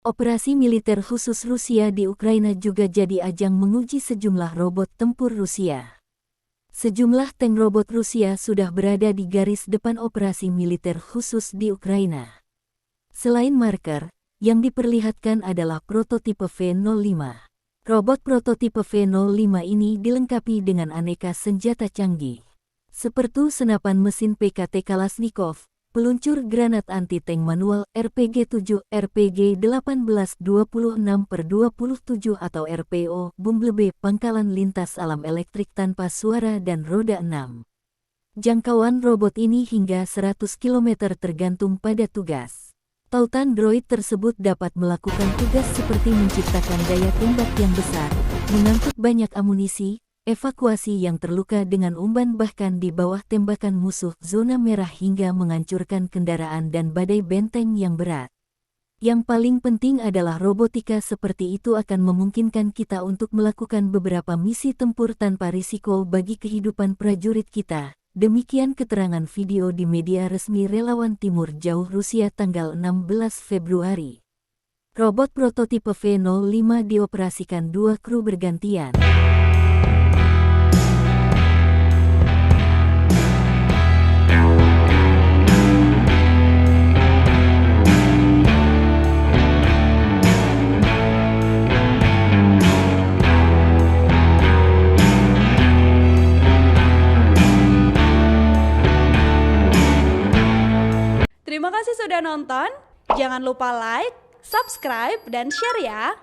Operasi militer khusus Rusia di Ukraina juga jadi ajang menguji sejumlah robot tempur Rusia. Sejumlah tank robot Rusia sudah berada di garis depan operasi militer khusus di Ukraina. Selain marker, yang diperlihatkan adalah prototipe V-05. Robot prototipe V-05 ini dilengkapi dengan aneka senjata canggih, seperti senapan mesin PKT Kalashnikov, peluncur granat anti-tank manual RPG-7, RPG-18-26/27 atau RPO, Bumblebee, pangkalan lintas alam elektrik tanpa suara dan roda 6. Jangkauan robot ini hingga 100 km tergantung pada tugas. Tautan droid tersebut dapat melakukan tugas seperti menciptakan daya tembak yang besar, mengangkut banyak amunisi, evakuasi yang terluka dengan umpan bahkan di bawah tembakan musuh, zona merah hingga menghancurkan kendaraan dan badai benteng yang berat. Yang paling penting adalah robotika seperti itu akan memungkinkan kita untuk melakukan beberapa misi tempur tanpa risiko bagi kehidupan prajurit kita. Demikian keterangan video di media resmi Relawan Timur Jauh Rusia tanggal 16 Februari. Robot prototipe V-05 dioperasikan 2 kru bergantian. Terima kasih sudah nonton. Jangan lupa like, subscribe, dan share ya.